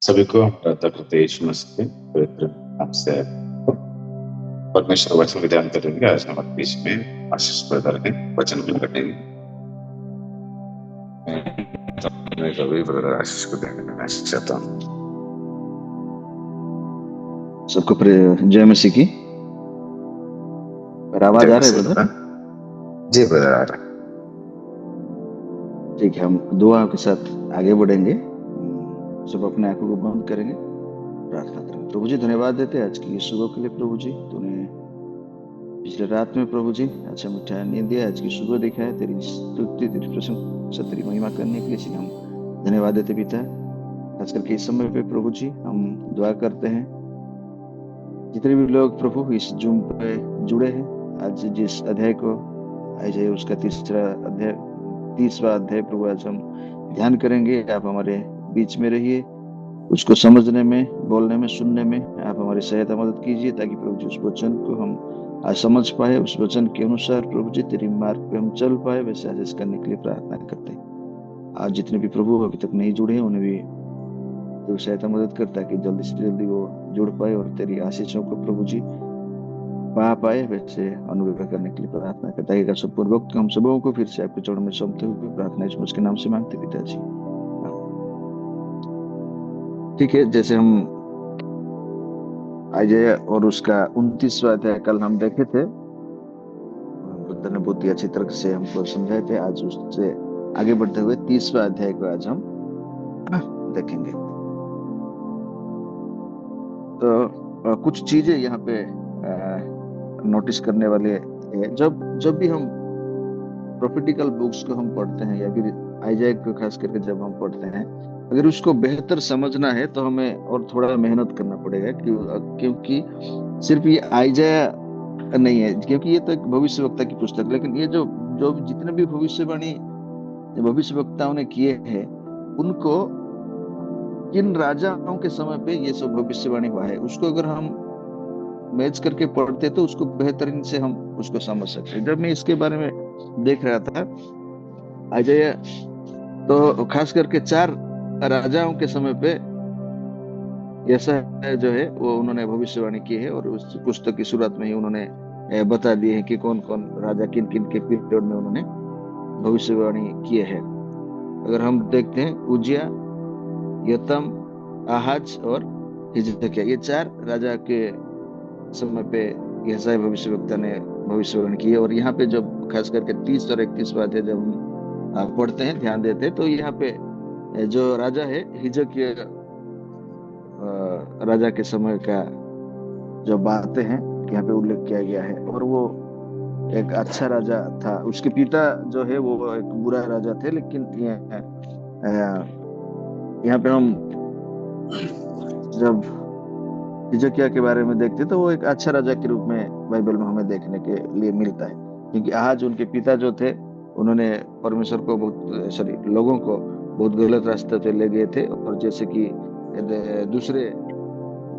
सभी को प्रार्थना करते यीशु मसीह के पवित्र नाम से परमेश्वर वचन को ध्यान करेंगे। आज हमारे बीच में आशीष ब्रदर हैं, वचन को करेंगे। मैं कभी ब्रदर आशीष को देना चाहता हूँ। सबको जय मसीह की। पर आवाज आ रहा है ब्रदर? जी ब्रदर आ रहा है। ठीक है, हम दुआ के साथ आगे बढ़ेंगे। सब अपने आंखों को बंद करेंगे, प्रार्थना करेंगे। प्रभु जी धन्यवाद देते हैं आज की सुबह के लिए। प्रभु जी तूने पिछले रात में प्रभु जी अच्छा मीठा नींद दिया, आज की सुबह देखा है तेरी स्तुति, तेरी प्रशंसा, तेरी महिमा करने के लिए। इसलिए हम धन्यवाद देते पिता। खास करके इस समय पे प्रभु जी हम दुआ करते हैं, जितने भी लोग प्रभु इस जूम पे जुड़े हैं, आज जिस अध्याय को आज है उसका तीसरा अध्याय प्रभु आज हम ध्यान करेंगे। आप हमारे बीच में रहिए, उसको समझने में, बोलने में, सुनने में आप हमारी सहायता मदद कीजिए, ताकि प्रभु जी उस वचन को हम आज समझ पाए, उस वचन के अनुसार प्रभु जी तेरी मार्ग पे हम चल पाए। वैसे आदेश करने के लिए प्रार्थना करते हैं। आज जितने भी प्रभु अभी तक नहीं जुड़े हैं उन्हें भी तो सहायता मदद करता है कि जल्दी से जल्दी वो जुड़ पाए और तेरी आशीषों को प्रभु जी पा पाए। वैसे अनुग्रह करने के लिए प्रार्थना करता है। सब पूर्वक हम सबों को फिर से आपके चरणों में सौंपते हुए प्रार्थना इस मुझके नाम से मांगते पिताजी। ठीक है, जैसे हम आइजाया और उसका 29वां अध्याय कल हम देखे थे, बुद्ध ने बहुत ही अच्छी तरह से हमको समझाए थे। आज उससे आगे बढ़ते हुए 30वां अध्याय को आज हम देखेंगे। तो कुछ चीजें यहाँ पे नोटिस करने वाले हैं। जब भी हम प्रोफेटिकल बुक्स को हम पढ़ते हैं, या फिर आइजाया को खास करके जब हम पढ़ते हैं, अगर उसको बेहतर समझना है तो हमें और थोड़ा मेहनत करना पड़ेगा। क्योंकि सिर्फ ये आइजाया नहीं है, क्योंकि ये तो एक भविष्यवक्ता की पुस्तक, लेकिन ये जो जो जितने भी भविष्यवाणी भविष्यवक्ताओं ने किए हैं, उनको किन राजाओं के समय पे ये सब भविष्यवाणी हुआ है, उसको अगर हम मैच करके पढ़ते तो उसको बेहतरीन से हम उसको समझ सकते हैं। जब मैं इसके बारे में देख रहा था आइजाया, तो खास करके 4 राजाओं के समय पे ऐसा जो है वो उन्होंने भविष्यवाणी की है, और उस पुस्तक की शुरुआत में ही उन्होंने बता दिए हैं कि कौन कौन राजा किन किन के पीरियड में उन्होंने भविष्यवाणी किए हैं। अगर हम देखते हैं उजिया, योताम, आहाज और हिजकिय्याह, ये 4 राजा के समय पे यशायाह भविष्यवक्ता ने भविष्यवाणी की है। और यहाँ पे जब खास करके 30 और 31 बात है, जब हम पढ़ते हैं, ध्यान देते हैं, तो यहाँ पे जो राजा है हिजकिय्याह राजा के समय का जो बातें हैं यहाँ पे उल्लेख किया गया है। और वो एक अच्छा राजा था। उसके पिता जो है वो एक बुरा राजा थे, लेकिन यहाँ पे हम जब हिजकिय्याह के बारे में देखते तो वो एक अच्छा राजा के रूप में बाइबल में हमें देखने के लिए मिलता है। क्योंकि आहाज उनके पिता जो थे, उन्होंने परमेश्वर को लोगों को बहुत गलत रास्ते पे ले गए थे। और जैसे कि दूसरे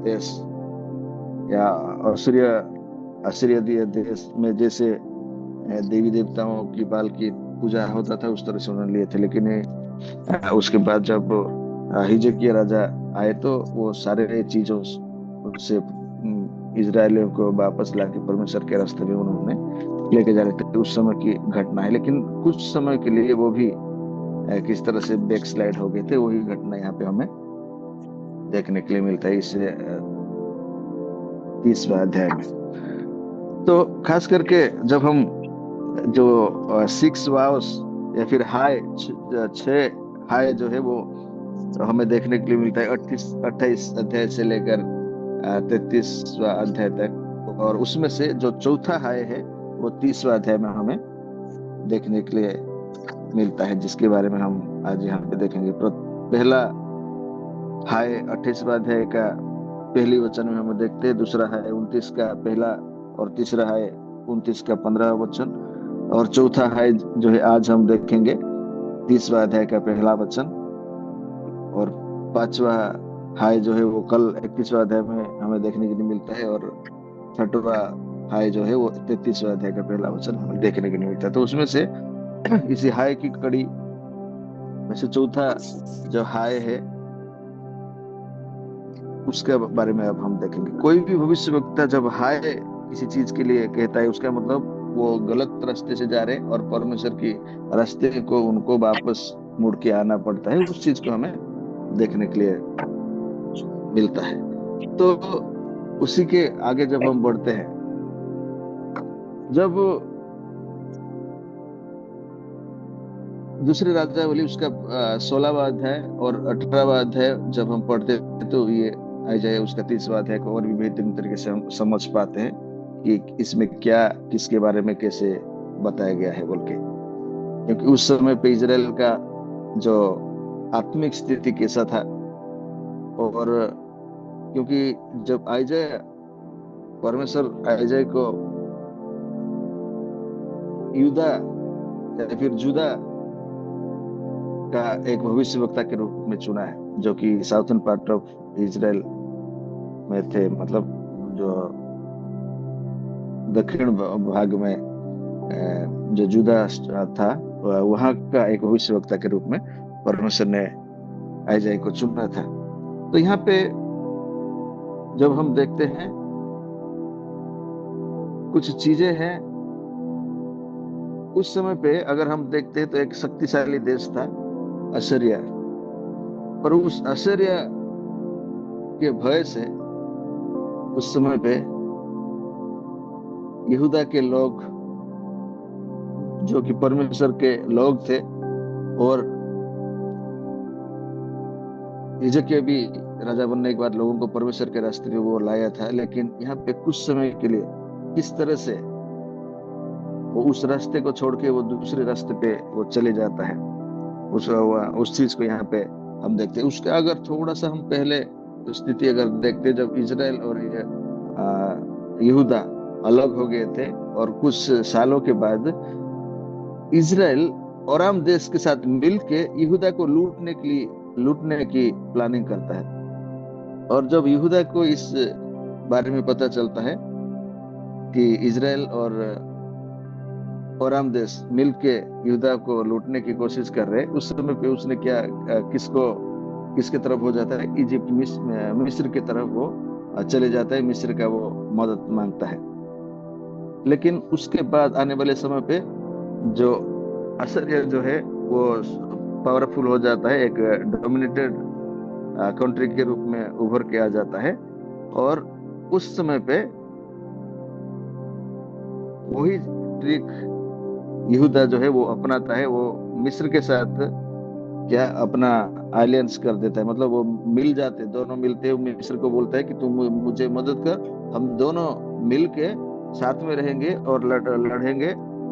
देश या असीरिया देश में जैसे देवी देवताओं की बाल की पूजा होता था, उस तरह से उन्होंने लिए थे। लेकिन उसके बाद जब हिजकिय्याह राजा आए तो वो सारे चीजों से इजरायलियों को वापस लाके परमेश्वर के रास्ते में उन्होंने लेके जा रहे थे। उस समय की घटना है, लेकिन कुछ समय के लिए वो भी किस तरह से बैक स्लाइड हो गए थे, वही घटना यहाँ पे हमें देखने के लिए मिलता है इस 30वां अध्याय में। तो खास करके जब हम जो 6 वाव्स या फिर हाय, 6 हाय जो है वो हमें देखने के लिए मिलता है 28 अध्याय से लेकर 33वां अध्याय तक। और उसमें से जो चौथा हाय है वो 30वां अध्याय में हमें देखने के लिए मिलता है, जिसके बारे में हम आज यहाँ पे देखेंगे। पहला हाय 28वां अध्याय का पहली वचन में हम देखते हैं, दूसरा हाय 29 का पहला, और तीसरा हाय 29 का 15वां वचन, और चौथा हाय जो है आज हम देखेंगे 30वां अध्याय का पहला वचन, और 5वां हाय जो है वो कल 31वां अध्याय में हमें देखने के लिए मिलता है, और 6वां हाय जो है वो 33वां अध्याय का पहला वचन हमें देखने के लिए मिलता है। तो उसमें से इसी हाय की कड़ी में से चौथा जो हाय है उसके बारे में अब हम देखेंगे। कोई भी भविष्यवक्ता जब हाय किसी चीज के लिए कहता है, उसका मतलब वो गलत रास्ते से जा रहे हैं और परमेश्वर की रास्ते को उनको वापस मुड़ के आना पड़ता है। उस चीज को हमें देखने के लिए मिलता है। तो उसी के आगे जब हम बढ़ते हैं, जब दूसरे राजावली उसका 16वां अध्याय और 18वां अध्याय जब हम पढ़ते हैं, तो ये आइजाया उसका 30वां अध्याय को और भी बेहतरीन तरीके से हम समझ पाते हैं कि इसमें क्या, किसके बारे में कैसे बताया गया है बोल के। क्योंकि उस समय पे इजराइल का जो आत्मिक स्थिति कैसा था, और क्योंकि जब आइजाया, परमेश्वर आइजाया को यूदा या फिर जुदा का एक भविष्यवक्ता के रूप में चुना है, जो कि साउथर्न पार्ट ऑफ इजराइल में थे, मतलब जो दक्षिण भाग में जो जुदा था, वहां का एक भविष्यवक्ता के रूप में परमेश्वर ने आइजाया को चुना था। तो यहाँ पे जब हम देखते हैं, कुछ चीजें हैं उस समय पे अगर हम देखते हैं, तो एक शक्तिशाली देश था असीरिया, पर उस असीरिया के भय से उस समय पे यहूदा के लोग, जो कि परमेश्वर के लोग थे, और हिजकिय्याह भी राजा बनने के बाद लोगों को परमेश्वर के रास्ते पे वो लाया था। लेकिन यहाँ पे कुछ समय के लिए किस तरह से वो उस रास्ते को छोड़ के वो दूसरे रास्ते पे वो चले जाता है, उस चीज को यहाँ पे हम देखते हैं। उसके अगर थोड़ा सा हम पहले स्थिति अगर देखते, जब इजराइल और यहूदा अलग हो गए थे, और कुछ सालों के बाद इजराइल अराम देश के साथ मिलके यहूदा को लूटने की प्लानिंग करता है। और जब यहूदा को इस बारे में पता चलता है कि इजराइल और अराम देश मिलके यहूदा को लूटने की कोशिश कर रहे हैं, उस समय पे उसने क्या, किसके तरफ हो जाता है, इजिप्ट, मिस्र की तरफ वो चले जाता है, मिस्र का वो मदद मांगता है। लेकिन उसके बाद आने वाले समय पे जो असीरिया जो है वो पावरफुल हो जाता है, एक डोमिनेटेड कंट्री के रूप में उभर के आ जाता है। और उस समय पे वही ट्रिक यहूदा जो है वो अपनाता है। वो मिस्र के साथ क्या अपना अलायंस कर देता है, मतलब वो मिल जाते, दोनों मिलते हैं। मिस्र को बोलता है कि तुम मुझे मदद कर, हम दोनों मिल के साथ में रहेंगे और लड़ेंगे,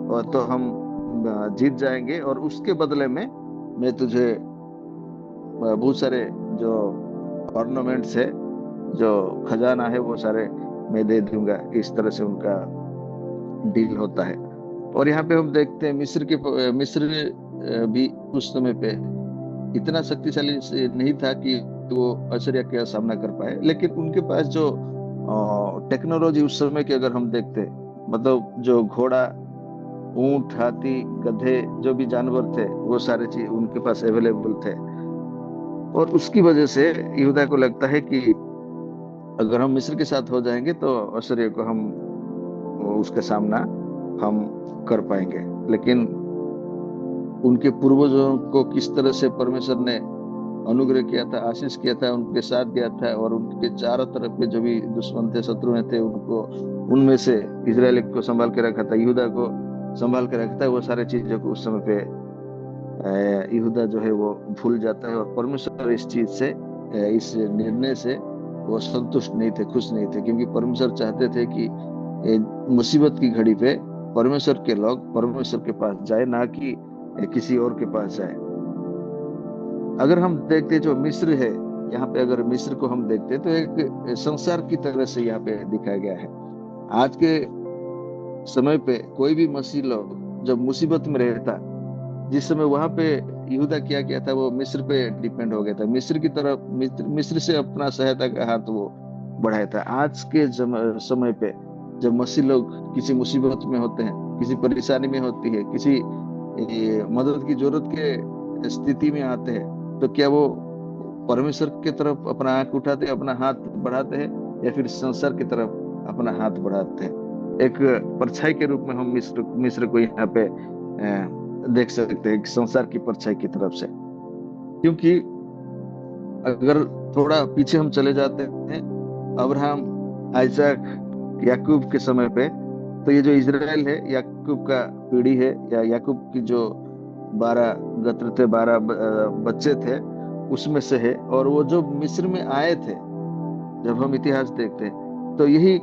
और तो हम जीत जाएंगे, और उसके बदले में मैं तुझे बहुत सारे जो ऑर्नामेंट्स है, जो खजाना है, वो सारे मैं दे दूंगा। इस तरह से उनका डील होता है। और यहाँ पे हम देखते हैं मिस्र भी उस समय पे इतना शक्तिशाली नहीं था कि वो असीरिया का सामना कर पाए। लेकिन उनके पास जो टेक्नोलॉजी उस समय के अगर हम देखते, मतलब जो घोड़ा, ऊंट, हाथी, गधे, जो भी जानवर थे, वो सारे चीज उनके पास अवेलेबल थे। और उसकी वजह से यहूदा को लगता है कि अगर हम मिस्र के साथ हो जाएंगे तो असीरिया को उसका सामना हम कर पाएंगे। लेकिन उनके पूर्वजों को किस तरह से परमेश्वर ने अनुग्रह किया था, आशीष किया था, उनके साथ दिया था, और उनके चारों तरफ के जो भी दुश्मन थे, शत्रु थे, उनको उनमें से इजराइल को संभाल के रखा था, यहूदा को संभाल के रखा था। वो सारे चीजों को उस समय पे यहूदा जो है वो भूल जाता है। और परमेश्वर इस चीज से, इस निर्णय से वो संतुष्ट नहीं थे, खुश नहीं थे, क्योंकि परमेश्वर चाहते थे कि मुसीबत की घड़ी पे परमेश्वर के लोग परमेश्वर के पास जाए, ना कि किसी और के पास जाए। अगर हम देखते जो मिस्र है, यहाँ पे अगर मिस्र को हम देखते तो एक संसार की तरह से यहाँ पे दिखाया गया है। आज के समय पे कोई भी मसीह लोग जब मुसीबत में रहता, जिस समय वहां पे यहूदा क्या किया था, वो मिस्र पे डिपेंड हो गया था, मिस्र की तरफ, मिस्र से अपना सहायता का हाथ वो बढ़ाया था। आज के समय पे जब मसीह लोग किसी मुसीबत में होते हैं, किसी परेशानी में होती है, किसी मदद की जरूरत के स्थिति में आते हैं, तो क्या वो परमेश्वर की तरफ अपना आंख उठाते हैं, अपना हाथ बढ़ाते हैं, या फिर संसार की तरफ अपना हाथ बढ़ाते हैं। एक परछाई के रूप में हम मिस्र मिस्र को यहाँ पे देख सकते हैं, एक संसार की परछाई की तरफ से। क्योंकि अगर थोड़ा पीछे हम चले जाते हैं, अब्राहम, आइजक, याकूब के समय पे, तो ये जो इजराइल है याकूब का पीढ़ी है, या याकूब की जो 12 गोत्र थे, 12 बच्चे थे, उसमें से है। और वो जो मिस्र में आए थे, जब हम इतिहास देखते हैं, तो यही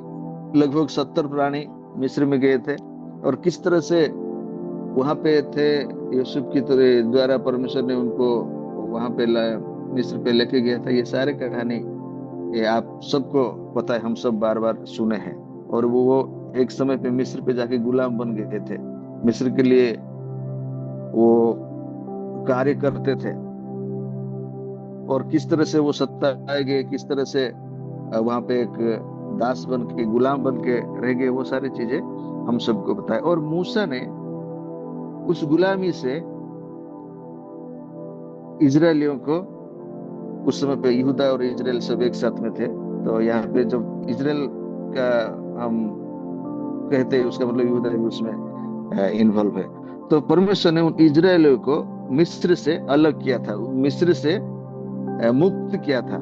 लगभग 70 प्राणी मिस्र में गए थे। और किस तरह से वहां पे थे, यूसुफ की तरह द्वारा परमेश्वर ने उनको वहां पे मिस्र पे लेके गया था, ये सारे कहानी ये आप सबको पता है, हम सब बार बार सुने हैं। और वो एक समय पे मिस्र पे जाके गुलाम बन गए थे, मिस्र के लिए वो कार्य करते थे। और किस तरह से वो सत्ता गए, किस तरह से वहां पे एक दास बन के, गुलाम बन के रह गए, वो सारी चीजें हम सबको पता है। और मूसा ने उस गुलामी से इजरायलियों को, उस समय पे यहूदा और इजराइल सब एक साथ में थे, तो यहाँ पे जब इजराइल का हम कहते हैं, उसका मतलब यहूदा भी उसमें इन्वॉल्व है। तो परमेश्वर ने उन इजरायलियों को मिस्र से अलग किया था, मिस्र से मुक्त किया था।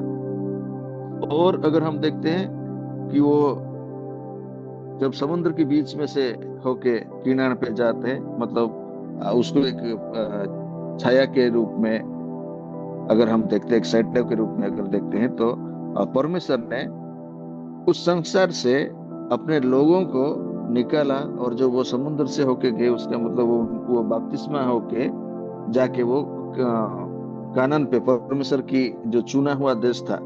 और अगर हम देखते हैं कि वो जब समुद्र के बीच में से होके किनारे पे जाते हैं, मतलब उसको एक छाया के रूप में अगर हम देखते हैं, एक शैडो के रूप में अगर देखते हैं, तो परमेश्वर ने उस संसार से अपने लोगों को निकाला। और जो वो समुद्र से होके गए, उसका मतलब वो बपतिस्मा होके जाके वो कानान पे, परमेश्वर की जो चुना हुआ देश था,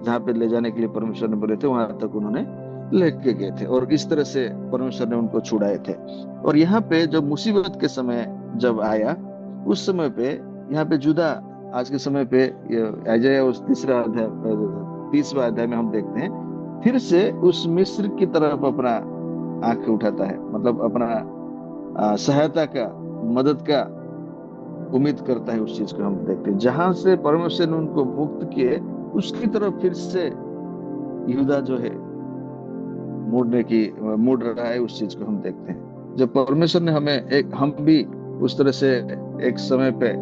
जहाँ पे ले जाने के लिए परमेश्वर ने बोले थे, वहां तक उन्होंने लेके गए थे। और इस तरह से परमेश्वर ने उनको छुड़ाए थे। और यहाँ पे जब मुसीबत के समय जब आया, उस समय पे यहाँ पे जुदा, आज के समय पे यशायाह उस 30वां अध्याय में हम देखते हैं, फिर से उस मिस्र की तरफ अपना आंख उठाता है, मतलब अपना सहायता का, मदद का उम्मीद करता है। उस चीज को हम देखते हैं, जहां से परमेश्वर ने उनको मुक्त किए, उसकी तरफ फिर से यहूदा जो है मुड़ रहा है। उस चीज को हम देखते हैं, जब परमेश्वर ने हमें हम भी उस तरह से एक समय पे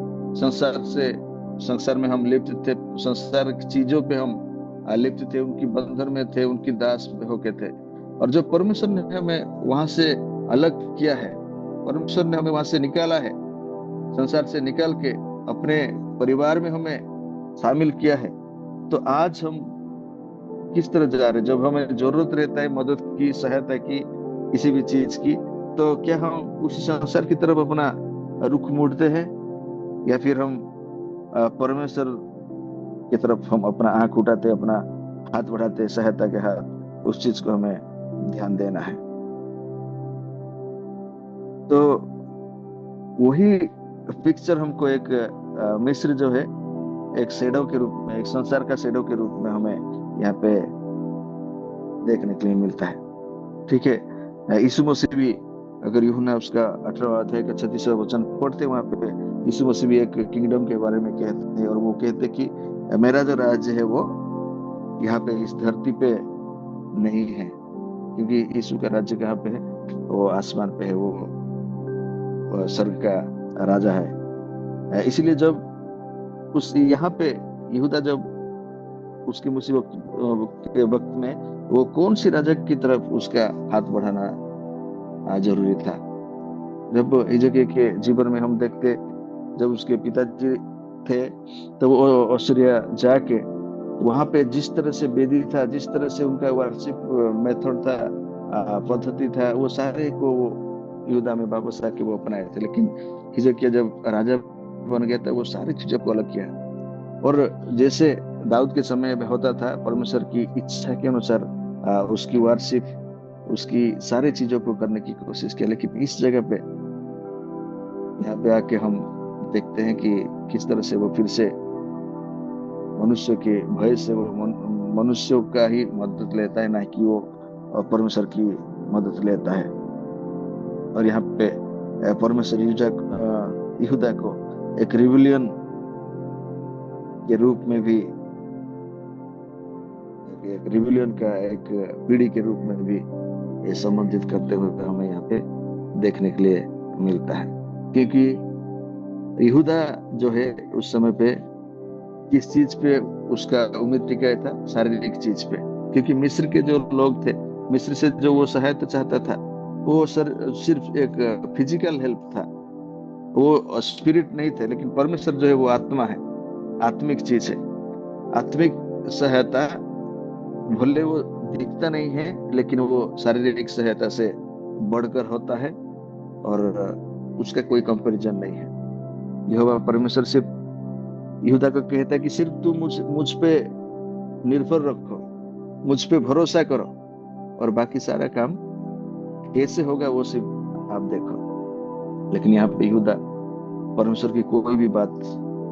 संसार में हम लिप्त थे, संसार की चीजों पे हम लिप्त थे, उनकी बंधन में थे, उनकी दास होके थे। और जब परमेश्वर ने हमें वहां से अलग किया है, परमेश्वर ने हमें वहां से निकाला है, संसार से निकाल के अपने परिवार में हमें शामिल किया है, तो आज हम किस तरह जा रहे हैं? जब हमें जरूरत रहता है मदद की, सहायता की, किसी भी चीज की, तो क्या हम उसी संसार की तरफ अपना रुख मोड़ते हैं, या फिर हम परमेश्वर की तरफ हम अपना आंख उठाते, अपना हाथ बढ़ाते, सहायता के हाथ? उस चीज को हमें ध्यान देना है। तो वही पिक्चर हमको एक मिस्र जो है, एक शेडो के रूप में, एक संसार का शेडो के रूप में हमें यहाँ पे देखने के लिए मिलता है। ठीक है, यीशु मसीह भी, अगर यूहन्ना उसका 18वां अध्याय का 36वां वचन पढ़ते, वहां पे यीशु मसीह भी एक किंगडम के बारे में कहते हैं, और वो कहते कि मेरा जो राज्य है वो यहाँ पे इस धरती पे नहीं है, क्योंकि यीशु का राज्य कहाँ पे है? वो आसमान पे है, वो स्वर्ग का राजा है। इसलिए जब उस यहाँ पे यहूदा जब उसकी मुसीबत के वक्त में, वो कौन सी राजा की तरफ उसका हाथ बढ़ाना जरूरी था? जब हिजकिय्याह के जीवन में हम देखते, जब उसके पिताजी थे, तो वो ऑस्ट्रिया जाके वहां पे जिस तरह से वेदी था, जिस तरह से उनका वर्शिप मेथड था, पद्धति था, वो सारे को वो यहूदा में वापस आके वो अपनाए थे। लेकिन हिजकिय्याह जब राजा बन गया था, वो सारी चीजों को अलग किया। और जैसे दाऊद के समय में होता था, परमेश्वर की इच्छा के अनुसार उसकी वार्षिक, उसकी सारी चीजों को करने की कोशिश की। लेकिन इस जगह पे, यहाँ पे आके हम देखते हैं कि किस तरह से वो फिर से मनुष्य के भय से वो मनुष्यों का ही मदद लेता है, ना कि वो परमेश्वर की मदद लेता है। और यहाँ पे परमेश्वर यहूदा को एक रिविलियन के रूप में भी, एक रिविलियन का एक पीढ़ी के रूप में भी ये संबंधित करते हुए हमें यहाँ पे देखने के लिए मिलता है। क्योंकि यहूदा जो है उस समय पे किस चीज पे उसका उम्मीद टिका था? शारीरिक चीज पे। क्योंकि मिस्र के जो लोग थे, मिस्र से जो वो सहायता चाहता था, वो सिर्फ एक फिजिकल हेल्प था, वो स्पिरिट नहीं थे। लेकिन परमेश्वर जो है वो आत्मा है, आत्मिक चीज है। आत्मिक सहायता भले वो दिखता नहीं है, लेकिन वो शारीरिक सहायता से बढ़कर होता है और उसका कोई कंपैरिजन नहीं है। यहोवा परमेश्वर सिर्फ यहूदा को कहता है कि सिर्फ तुम मुझ पे निर्भर रखो, मुझ पे भरोसा करो, और बाकी सारा काम कैसे होगा वो सिर्फ आप देखो। लेकिन यहाँ पे यहूदा परमेश्वर की कोई भी बात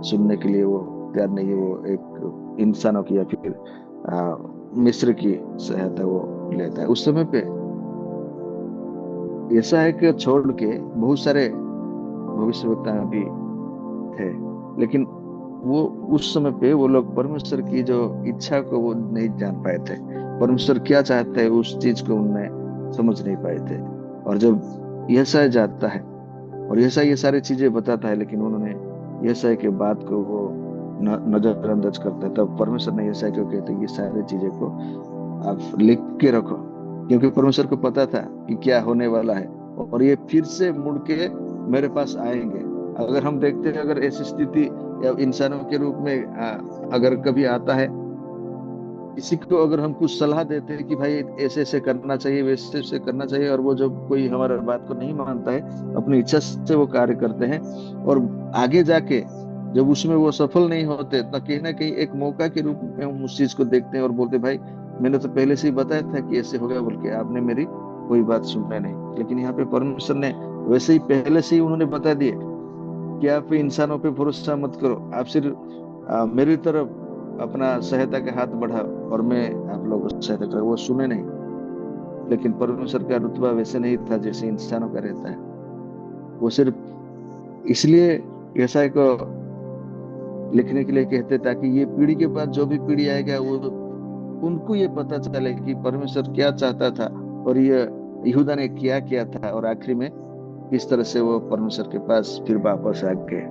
सुनने के लिए वो तैयार नहीं है। वो एक इंसानों की या फिर मिस्र की सहायता वो लेता है। उस समय पे ऐसा है कि छोड़ के बहुत सारे भविष्यवक्ता भी थे, लेकिन वो उस समय पे वो लोग परमेश्वर की जो इच्छा को वो नहीं जान पाए थे। परमेश्वर क्या चाहते हैं उस चीज को उन्हें समझ नहीं पाए थे। और जब यशायाह जाता है और यशायाह ये सारी चीजें बताता है, लेकिन उन्होंने यशायाह के बात को वो नजरअंदाज करता है, तब परमेश्वर ने यशायाह को कहते हैं ये सारी चीजें को आप लिख के रखो। क्योंकि परमेश्वर को पता था कि क्या होने वाला है और ये फिर से मुड़ के मेरे पास आएंगे। अगर हम देखते हैं, अगर ऐसी स्थिति या इंसानों के रूप में अगर कभी आता है, किसी को अगर हम कुछ सलाह देते हैं कि भाई ऐसे ऐसे करना चाहिए, वैसे ऐसे करना चाहिए, और वो जब कोई हमारे बात को नहीं मानता है, अपनी इच्छा से वो कार्य करते हैं, और आगे जाके जब उसमें वो सफल नहीं होते, तो कहीं ना कहीं एक मौका के रूप में हम उस चीज को देखते हैं और बोलते भाई मैंने तो पहले से ही बताया था कि ऐसे होगा, बोल के आपने मेरी कोई बात सुनना नहीं। लेकिन यहाँ पे परमेश्वर ने वैसे ही पहले से ही उन्होंने बता दिए कि आप इंसानों पे भरोसा मत करो, आप सिर्फ मेरी तरफ अपना सहायता का हाथ बढ़ाओ और मैं आप लोगों को सहायता करूँ। वो सुने नहीं। लेकिन परमेश्वर का रुतबा वैसे नहीं था जैसे इंसानों का रहता है। वो सिर्फ इसलिए यशायाह को लिखने के लिए कहते ताकि ये पीढ़ी के बाद जो भी पीढ़ी आएगा वो उनको ये पता चले कि परमेश्वर क्या चाहता था और ये यहूदा ने क्या किया था, और आखिरी में किस तरह से वो परमेश्वर के पास फिर वापस आ गए,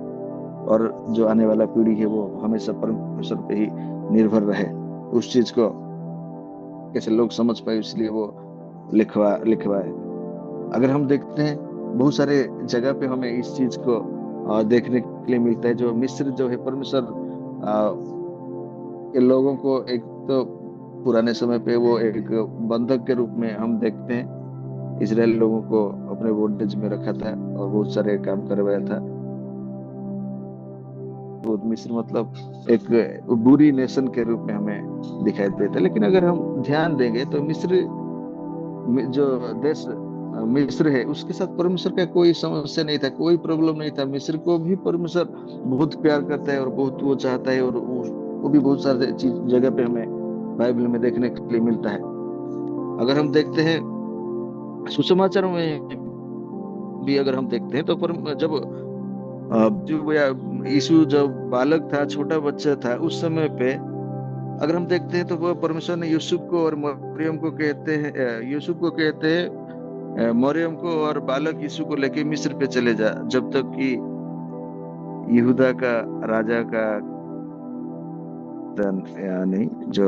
और जो आने वाला पीढ़ी है वो हमेशा परमेश्वर पे ही निर्भर रहे। उस चीज को कैसे लोग समझ पाए, इसलिए वो लिखवाए। अगर हम देखते हैं बहुत सारे जगह पे हमें इस चीज को देखने के लिए मिलता है। जो मिस्र जो है, परमेश्वर के लोगों को एक तो पुराने समय पे वो एक बंधक के रूप में हम देखते हैं, इजराइल लोगों को अपने बॉन्डेज में रखा था और बहुत सारे काम करवाया था। तो मिस्र मतलब एक बुरी नेशन के रूप में हमें दिखाई देता है। लेकिन अगर हम ध्यान देंगे तो मिस्र जो देश मिस्र है उसके साथ परमेश्वर का कोई समस्या नहीं था, कोई प्रॉब्लम नहीं था। मिस्र को भी परमेश्वर बहुत प्यार करता है और बहुत वो चाहता है, और वो भी बहुत सारे चीज जगह पे हमें बाइबल में देखने के लिए मिलता है। अगर हम देखते हैं सुसमाचार में भी अगर हम देखते हैं तो जब जो यीशु जब बालक था, छोटा बच्चा था, उस समय पे अगर हम देखते हैं तो वो परमेश्वर ने यूसुफ को और मरियम को कहते हैं, यूसुफ को कहते हैं मरियम को और बालक यीशु को लेके मिस्र पे चले जा, जब तक कि यहूदा का राजा का यानी जो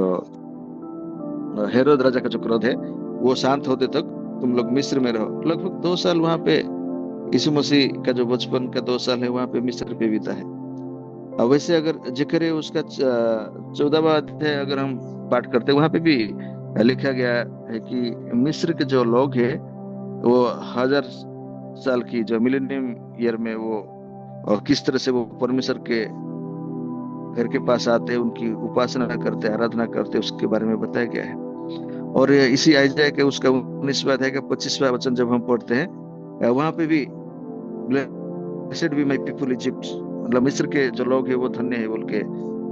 हेरोद राजा का जो क्रोध है वो शांत होते तक तुम लोग मिस्र में रहो। लगभग 2 साल वहां पे यीशु मसीह का जो बचपन का 2 साल है वहां पे मिस्र पे बीता है। अब वैसे अगर जिक्र उसका 14वां अध्याय अगर हम पाठ करते हैं, वहां पे भी लिखा गया है कि मिस्र के जो लोग हैं वो 1000 साल की जो मिलेनियम ईयर में वो और किस तरह से वो परमेश्वर के घर के पास आते हैं, उनकी उपासना करते, आराधना करते, उसके बारे में बताया गया है। और इसी आयजाया के उसका 19वां अध्याय का 25वां वचन जब हम पढ़ते हैं, वहां पे भी blessed be my people Egypt, मतलब मिस्र के जो लोग हैं वो धन्य है बोल के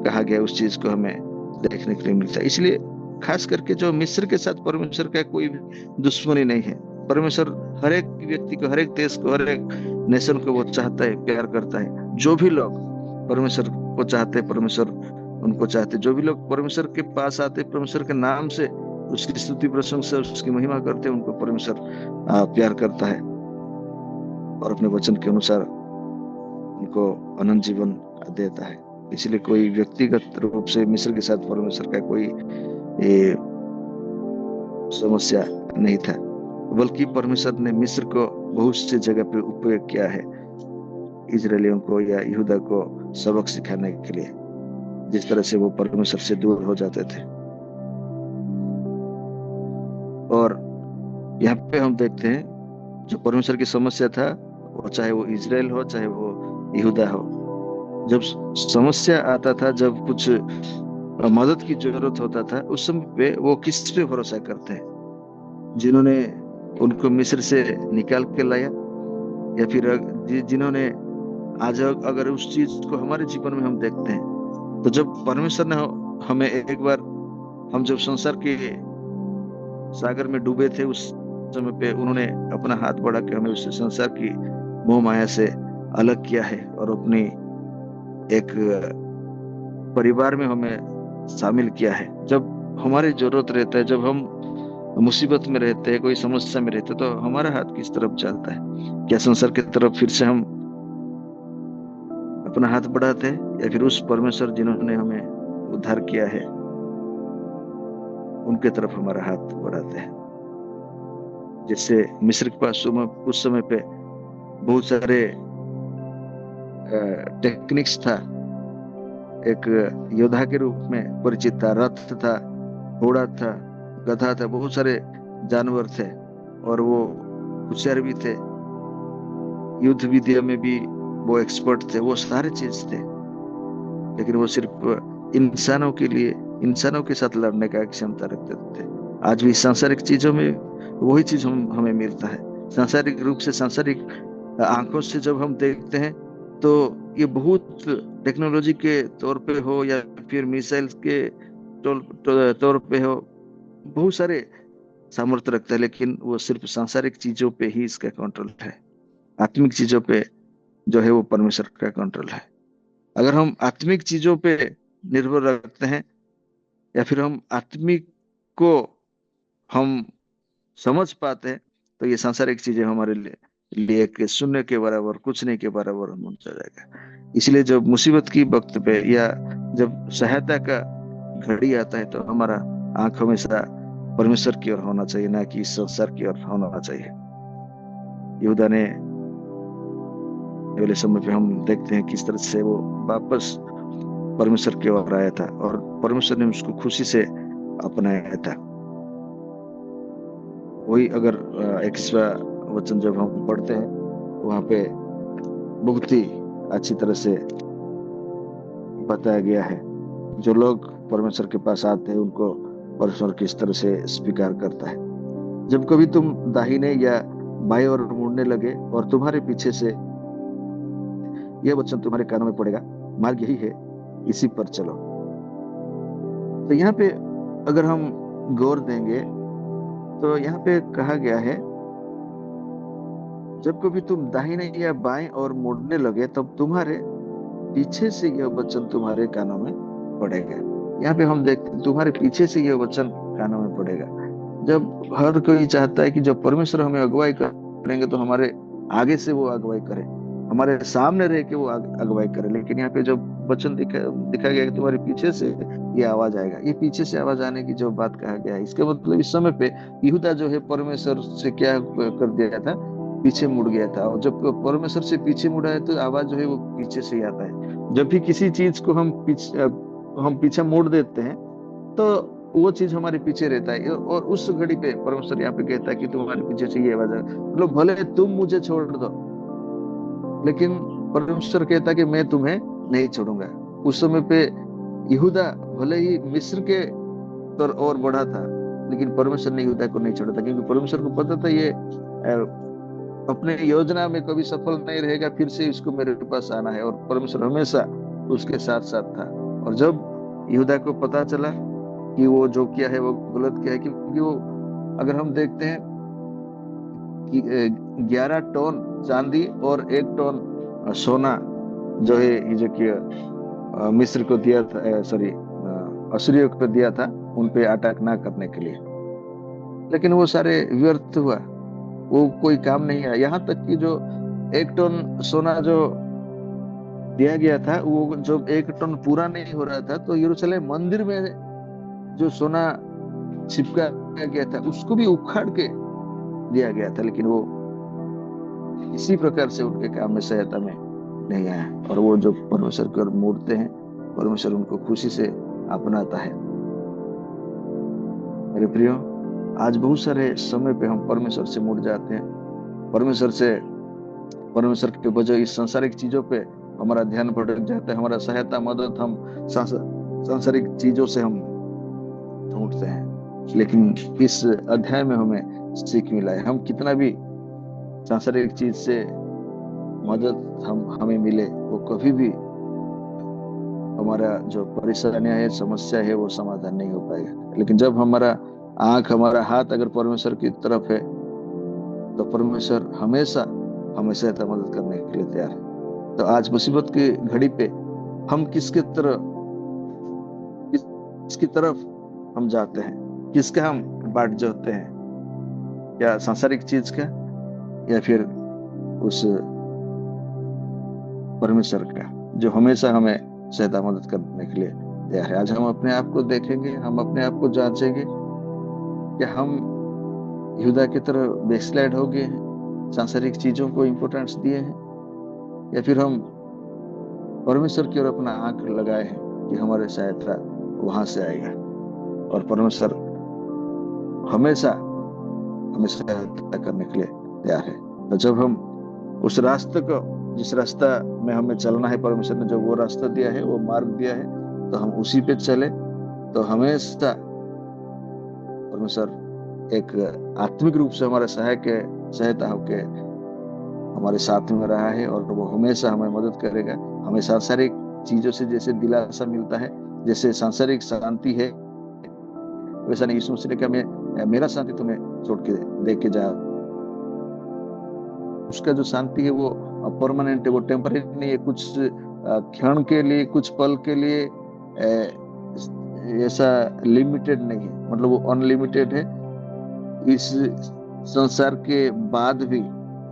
कहा गया। उस चीज को हमें देखने के लिए मिलता है। इसलिए खास करके जो मिस्र के साथ परमेश्वर का कोई दुश्मनी नहीं है। परमेश्वर हर एक व्यक्ति को, हर एक देश को, हर एक नेशन को वो चाहता है, प्यार करता है। जो भी लोग परमेश्वर को चाहते हैं, परमेश्वर उनको चाहते। जो भी लोग परमेश्वर के पास आते, परमेश्वर के नाम से उसकी स्तुति प्रशंसा उसकी महिमा करते, उनको परमेश्वर प्यार करता है और अपने वचन के अनुसार उनको अनंत जीवन देता है। इसलिए कोई व्यक्तिगत रूप से मिस्र के साथ परमेश्वर का कोई ये समस्या नहीं था, बल्कि परमेश्वर ने मिस्र को बहुत सी जगह पे उपयोग किया है इजरायलियों को या यहूदा को सबक सिखाने के लिए, जिस तरह से वो परमेश्वर से दूर हो जाते थे। और यहाँ पे हम देखते हैं जो परमेश्वर की समस्या था, वो चाहे वो इजराइल हो चाहे वो यहूदा हो, जब समस्या आता था, जब कुछ मदद की जरूरत होता था, उस समय पे वो किस पे भरोसा करते हैं? जिन्होंने उनको मिस्र से निकाल के लाया, या फिर जिन्होंने आज अगर उस चीज को हमारे जीवन में हम देखते हैं, तो जब परमेश्वर ने हमें एक बार, हम जब संसार के सागर में डूबे थे, उस समय पे उन्होंने अपना हाथ बढ़ा के हमें उस संसार की मोह माया से अलग किया है और अपनी एक परिवार में हमें शामिल किया है। जब हमारी जरूरत रहता है, जब हम मुसीबत में रहते हैं, कोई समस्या में रहते हैं, तो हमारा हाथ किस तरफ जाता है? क्या संसार की तरफ फिर से हम अपना हाथ बढ़ाते हैं, या फिर उस परमेश्वर जिन्होंने हमें उद्धार किया है उनके तरफ हमारा हाथ बढ़ाते हैं? जिससे मिस्र के पास उस समय पे बहुत सारे टेक्निक्स था, एक योद्धा के रूप में परिचित था, रथ था, घोड़ा था, गधा था, बहुत सारे जानवर थे, और वो होशियार भी थे, युद्ध विद्या में भी वो एक्सपर्ट थे, वो सारे चीज थे। लेकिन वो सिर्फ इंसानों के लिए, इंसानों के साथ लड़ने का क्षमता रखते थे। आज भी सांसारिक चीजों में वही चीज हमें मिलता है। सांसारिक रूप से, सांसारिक आंखों से जब हम देखते हैं, तो ये बहुत टेक्नोलॉजी के तौर पे हो या फिर मिसाइल के तौर पे हो, बहुत सारे सामर्थ्य रखता है, लेकिन वो सिर्फ सांसारिक चीजों पे ही इसका कंट्रोल है। आत्मिक चीजों पे जो है वो परमेश्वर का कंट्रोल है। अगर हम आत्मिक चीजों पे निर्भर रखते हैं, या फिर हम आत्मिक को हम समझ पाते हैं, तो ये सांसारिक चीजें हमारे लिए एक शून्य के बराबर, कुछ नहीं के बराबर बन जाएगा। इसलिए जब मुसीबत की वक्त पे या जब सहायता का घड़ी आता है, तो हमारा आंख हमेशा परमेश्वर की ओर होना चाहिए, ना कि संसार की ओर होना चाहिए। यहूदा ने अगले समय पे हम देखते हैं किस तरह से वो वापस परमेश्वर की ओर आया था और परमेश्वर ने उसको खुशी से अपनाया था। वही अगर 21वां वचन जब हम पढ़ते हैं, वहां पे बहुत ही अच्छी तरह से बताया गया है, जो लोग परमेश्वर के पास आते हैं उनको परमेश्वर किस तरह से स्वीकार करता है। जब कभी तुम दाहिने या बाएं ओर मुड़ने लगे और तुम्हारे पीछे से यह वचन तुम्हारे कानों में पड़ेगा, मार्ग यही है, इसी पर चलो। तो यहाँ पे अगर हम गौर देंगे, तो यहाँ पे कहा गया है, जब कभी तुम दाहिने या बाएं ओर मुड़ने लगे, तब तुम्हारे पीछे से यह वचन तुम्हारे कानों में पड़ेगा। यहाँ पे हम देखते हैं, तुम्हारे पीछे से यह वचन कानों में पड़ेगा। जब हर कोई चाहता है कि जब परमेश्वर हमें अगुवाई करेंगे, तो हमारे आगे से वो अगुवाई करे, हमारे सामने रह के वो अगुवाई करे। लेकिन यहाँ पे जो वचन दिखा गया कि तुम्हारे पीछे से ये आवाज आएगा, ये पीछे से आवाज आने की जो बात कहा गया है, इसका मतलब इस समय पे यहूदा जो है परमेश्वर से क्या कर दिया था, पीछे मुड़ गया था। और जब परमेश्वर से पीछे मुड़ा है, तो आवाज जो है वो पीछे से ही आता है। जब भी किसी चीज को हम पीछे मोड़ देते हैं, तो वो चीज हमारे पीछे रहता है। और उस घड़ी पे परमेश्वर यहाँ पे कहता है कि तुम्हारे पीछे से ये आवाज है, मतलब भले तुम मुझे छोड़ दो, लेकिन परमेश्वर कहता है कि मैं तुम्हें नहीं छोड़ूंगा। उस समय पे यहूदा भले ही मिस्र के तर और बढ़ा था, लेकिन परमेश्वर ने यहूदा को नहीं छोड़ा था, क्योंकि परमेश्वर को पता था ये अपने योजना में कभी सफल नहीं रहेगा, फिर से इसको मेरे पास आना है। और परमेश्वर हमेशा उसके साथ साथ था। और जब यहूदा को पता चला कि वो जो किया है वो गलत किया है, क्योंकि वो, अगर हम देखते हैं कि 11 टन चांदी और 1 टन सोना जो है हिजकिया मिस्र को दिया था, सॉरी अश्शूरियों को दिया था उन पे अटैक ना करने के लिए, लेकिन वो सारे व्यर्थ हुआ, वो कोई काम नहीं आया। यहाँ तक कि जो 1 टन सोना जो दिया गया था, वो जब 1 टन पूरा नहीं हो रहा था तो यरूशलेम मंदिर में जो सोना छिपका गया था उसको भी उखाड़ के दिया गया था, लेकिन वो इसी प्रकार से उनके काम में सहायता में नहीं आया। और वो जो परमेश्वर की ओर मुड़ते हैं, परमेश्वर उनको खुशी से अपनाता है। मेरे प्रियो, आज बहुत सारे समय पे हम परमेश्वर से मुड़ जाते हैं, परमेश्वर के बजाय इस सांसारिक चीजों पे हमारा ध्यान भटक जाता है, हमारा सहायता मदद हम सांसारिक चीजों से हम ढूंढते हैं। लेकिन इस अध्याय में हमें सीख मिला है, हम कितना भी सांसारिक चीज से मदद हमें मिले, वो कभी भी हमारा जो परेशानियां है, समस्या है, वो समाधान नहीं हो पाएगा। लेकिन जब हमारा आंख, हमारा हाथ अगर परमेश्वर की तरफ है, तो परमेश्वर हमेशा हमेशा मदद करने के लिए तैयार है। तो आज मुसीबत की घड़ी पे हम किसकी तरफ हम जाते हैं, किसका हम बाट जोहते हैं, या सांसारिक चीज का, या फिर उस परमेश्वर का जो हमेशा हमें सहायता मदद करने के लिए तैयार है। आज हम अपने आप को देखेंगे, हम अपने आप को जांचेंगे कि हम यहूदा की तरह बैकस्लाइड हो गए हैं, सांसारिक चीजों को इंपोर्टेंस दिए हैं, या फिर हम परमेश्वर की ओर अपना आंख लगाए हैं कि हमारे सहायता वहां से आएगा। और परमेश्वर हमेशा हमें सहायता करने के लिए तैयार है। तो जब हम उस रास्ते को, जिस रास्ता में हमें चलना है, परमेश्वर ने जो वो रास्ता दिया है, वो मार्ग दिया है, तो हम उसी पे चले, तो हमेशा परमेश्वर एक आत्मिक रूप से हमारे सहायता होके हमारे साथ में रहा है, और वो हमेशा हमें मदद करेगा। हमें सांसारिक चीजों से जैसे दिलासा मिलता है, जैसे सांसारिक शांति है, वैसा नहीं। यीशु मसीह ने कहा, मेरा शांति तुम्हें छोड़ के दे के जा। उसका जो शांति है वो परमानेंट है, वो टेम्पररी नहीं है, कुछ क्षण के लिए, कुछ पल के लिए ऐसा लिमिटेड नहीं है, मतलब वो अनलिमिटेड है। इस संसार के बाद भी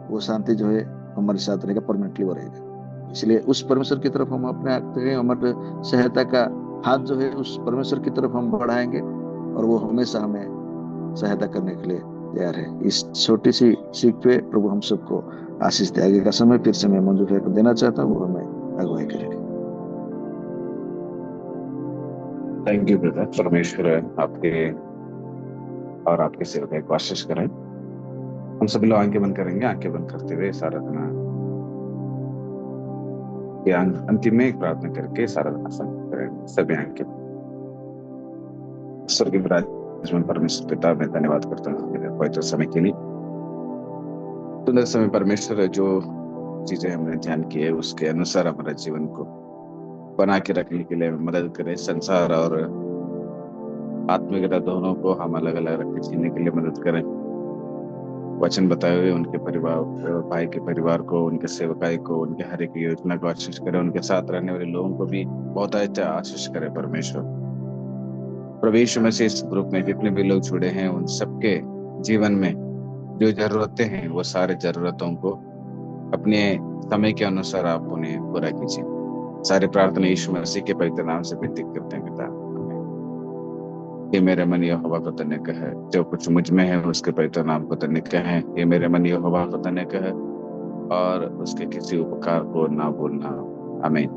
वो शांति जो है हमारे साथ रहेगा, परमानेंटली वो रहेगा। इसलिए उस परमेश्वर की तरफ हम अपने हमारे सहायता का हाथ जो है उस परमेश्वर की तरफ हम बढ़ाएंगे, और वो हमेशा हमें सहायता करने के लिए तैयार है। इस छोटी सी सीख पे प्रभु हम सबको आशीष दे। आगे का समय फिर से मैं मंजू भाई को देना चाहता हूँ, वो हमें अगुवाई करेंगे। Thank you brother. परमेश्वर आपके और आपके सेवक को आशीष करें। हम सभी लोग आंखें बंद करेंगे। आंखें बंद करते हुए सारा दिन अंतिम में एक प्रार्थना करके सारा दिन समाप्त करेंगे। सभी आंखें। स्वर्गीय विराजमान परमेश्वर पिता, मैं धन्यवाद करता हूँ मेरे पवित्र समय के लिए। सुंदर समय परमेश्वर, जो चीजें हमने ध्यान की है उसके अनुसार हमारा जीवन को बना के रखने के लिए मदद करें। संसार और आत्मिकता दोनों को हम अलग अलग रख के जीने के लिए मदद करें। वचन बताए हुए उनके परिवार, भाई के परिवार को, उनके सेवकाई को, उनके हर एक योजना को आशीष करें। उनके साथ रहने वाले लोगों को भी बहुत अच्छा आशीष करें परमेश्वर। प्रवेश में से इस ग्रुप में जितने भी लोग जुड़े हैं, उन सबके जीवन में जो जरूरतें हैं, वो सारे जरूरतों को अपने समय के अनुसार आप उन्हें पूरा कीजिए। सारी प्रार्थना यीशु मसीह के पवित्र नाम से विनती करते हैं पिता। ये मेरे मन यहोवा को धन्य कहे, जो कुछ मुझ में है उसके पवित्र नाम को धन्य कहे। ये मेरे मन यहोवा को धन्य कहे और उसके किसी उपकार को ना भूलना। आमीन।